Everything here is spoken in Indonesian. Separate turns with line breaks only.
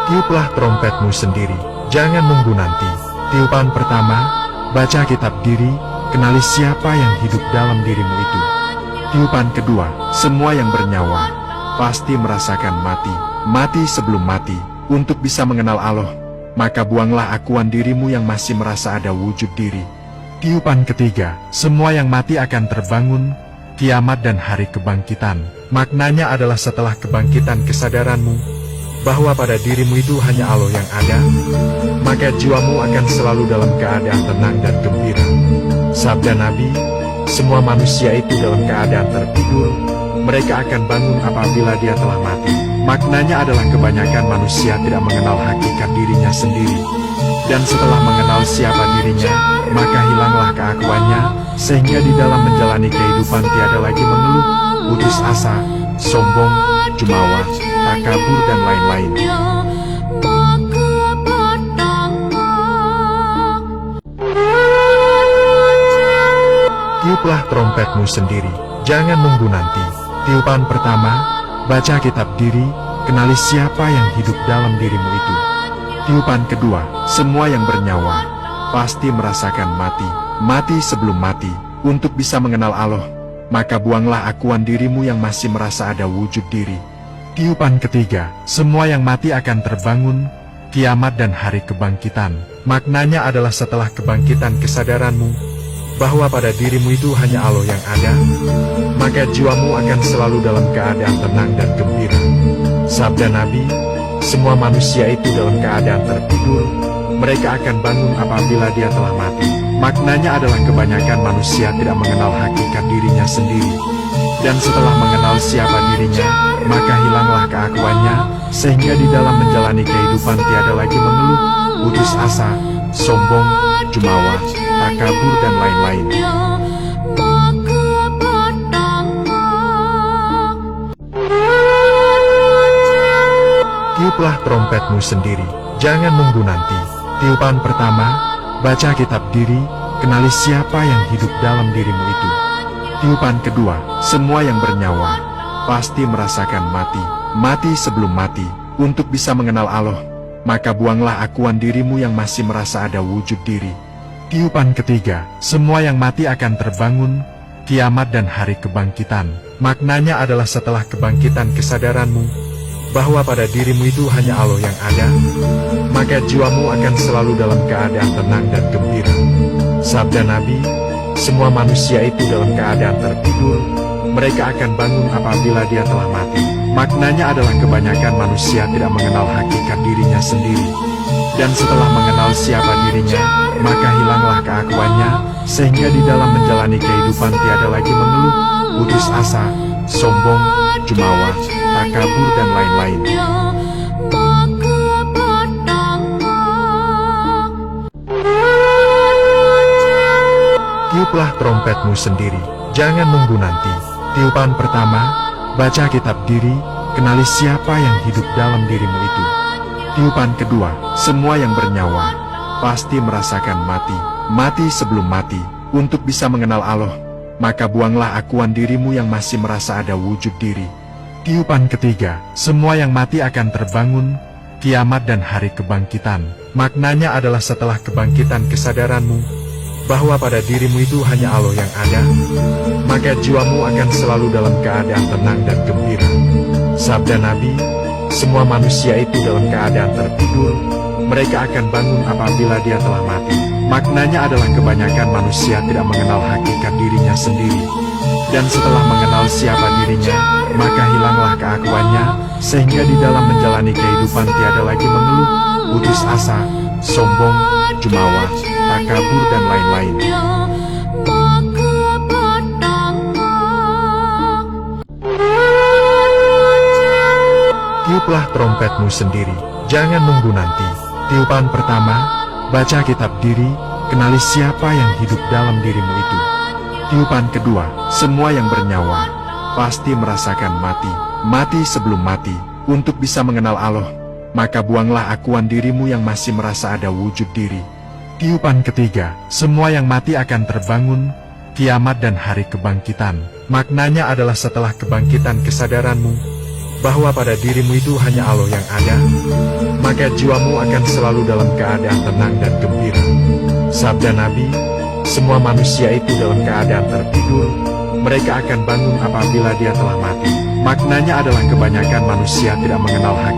Tiuplah trompetmu sendiri, jangan nunggu nanti. Tiupan pertama, baca kitab diri, kenali siapa yang hidup dalam dirimu itu. Tiupan kedua, semua yang bernyawa pasti merasakan mati. Mati sebelum mati, untuk bisa mengenal Allah, maka buanglah akuan dirimu yang masih merasa ada wujud diri. Tiupan ketiga, semua yang mati akan terbangun, kiamat dan hari kebangkitan. Maknanya adalah setelah kebangkitan kesadaranmu, bahwa pada dirimu itu hanya Allah yang ada, maka jiwamu akan selalu dalam keadaan tenang dan gembira. Sabda Nabi, semua manusia itu dalam keadaan tertidur, mereka akan bangun apabila dia telah mati. Maknanya adalah kebanyakan manusia tidak mengenal hakikat dirinya sendiri. Dan setelah mengenal siapa dirinya, maka hilanglah keakuannya, sehingga di dalam menjalani kehidupan tiada lagi mengeluh, putus asa, sombong, jumawa, takabur dan lain-lain. Tiuplah trompetmu sendiri, jangan nunggu nanti. Tiupan pertama, baca kitab diri, kenali siapa yang hidup dalam dirimu itu. Tiupan kedua, semua yang bernyawa pasti merasakan mati. Mati sebelum mati, untuk bisa mengenal Allah, maka buanglah akuan dirimu yang masih merasa ada wujud diri. Tiupan ketiga, semua yang mati akan terbangun, kiamat dan hari kebangkitan. Maknanya adalah setelah kebangkitan kesadaranmu, bahwa pada dirimu itu hanya Allah yang ada, maka jiwamu akan selalu dalam keadaan tenang dan gembira. Sabda Nabi, semua manusia itu dalam keadaan tertidur, mereka akan bangun apabila dia telah mati. Maknanya adalah kebanyakan manusia tidak mengenal hakikat dirinya sendiri. Dan setelah mengenal siapa dirinya, maka hilanglah keakuannya, sehingga di dalam menjalani kehidupan tiada lagi mengeluh, putus asa, sombong, jumawa, takabur dan lain-lain. Tiuplah trompetmu sendiri, jangan nunggu nanti. Tiupan pertama, baca kitab diri, kenali siapa yang hidup dalam dirimu itu. Tiupan kedua, semua yang bernyawa pasti merasakan mati. Mati sebelum mati, untuk bisa mengenal Allah, maka buanglah akuan dirimu yang masih merasa ada wujud diri. Tiupan ketiga, semua yang mati akan terbangun, kiamat dan hari kebangkitan. Maknanya adalah setelah kebangkitan kesadaranmu, bahwa pada dirimu itu hanya Allah yang ada, maka jiwamu akan selalu dalam keadaan tenang dan gembira. Sabda Nabi, semua manusia itu dalam keadaan tertidur, mereka akan bangun apabila dia telah mati. Maknanya adalah kebanyakan manusia tidak mengenal hakikat dirinya sendiri. Dan setelah mengenal siapa dirinya, maka hilanglah keakuannya, sehingga di dalam menjalani kehidupan tiada lagi mengeluh, putus asa, sombong, jumawa, takabur dan lain-lain. Tiuplah trompetmu sendiri, jangan nunggu nanti. Tiupan pertama, baca kitab diri, kenali siapa yang hidup dalam dirimu itu. Tiupan kedua, semua yang bernyawa pasti merasakan mati. Mati sebelum mati, untuk bisa mengenal Allah, maka buanglah akuan dirimu yang masih merasa ada wujud diri. Tiupan ketiga, semua yang mati akan terbangun, kiamat dan hari kebangkitan. Maknanya adalah setelah kebangkitan kesadaranmu, bahwa pada dirimu itu hanya Allah yang ada, maka jiwamu akan selalu dalam keadaan tenang dan gembira. Sabda Nabi, semua manusia itu dalam keadaan tertidur, mereka akan bangun apabila dia telah mati. Maknanya adalah kebanyakan manusia tidak mengenal hakikat dirinya sendiri. Dan setelah mengenal siapa dirinya, maka hilanglah keakuannya, sehingga di dalam menjalani kehidupan tiada lagi mengeluh, putus asa, sombong, jumawa, takabur dan lain-lain. Tiuplah trompetmu sendiri, jangan nunggu nanti. Tiupan pertama, baca kitab diri, kenali siapa yang hidup dalam dirimu itu. Tiupan kedua, semua yang bernyawa pasti merasakan mati. Mati sebelum mati, untuk bisa mengenal Allah, maka buanglah akuan dirimu yang masih merasa ada wujud diri. Tiupan ketiga, semua yang mati akan terbangun, kiamat dan hari kebangkitan. Maknanya adalah setelah kebangkitan kesadaranmu, bahwa pada dirimu itu hanya Allah yang ada, maka jiwamu akan selalu dalam keadaan tenang dan gembira. Sabda Nabi, semua manusia itu dalam keadaan tertidur, mereka akan bangun apabila dia telah mati. Maknanya adalah kebanyakan manusia tidak mengenal hakikatnya.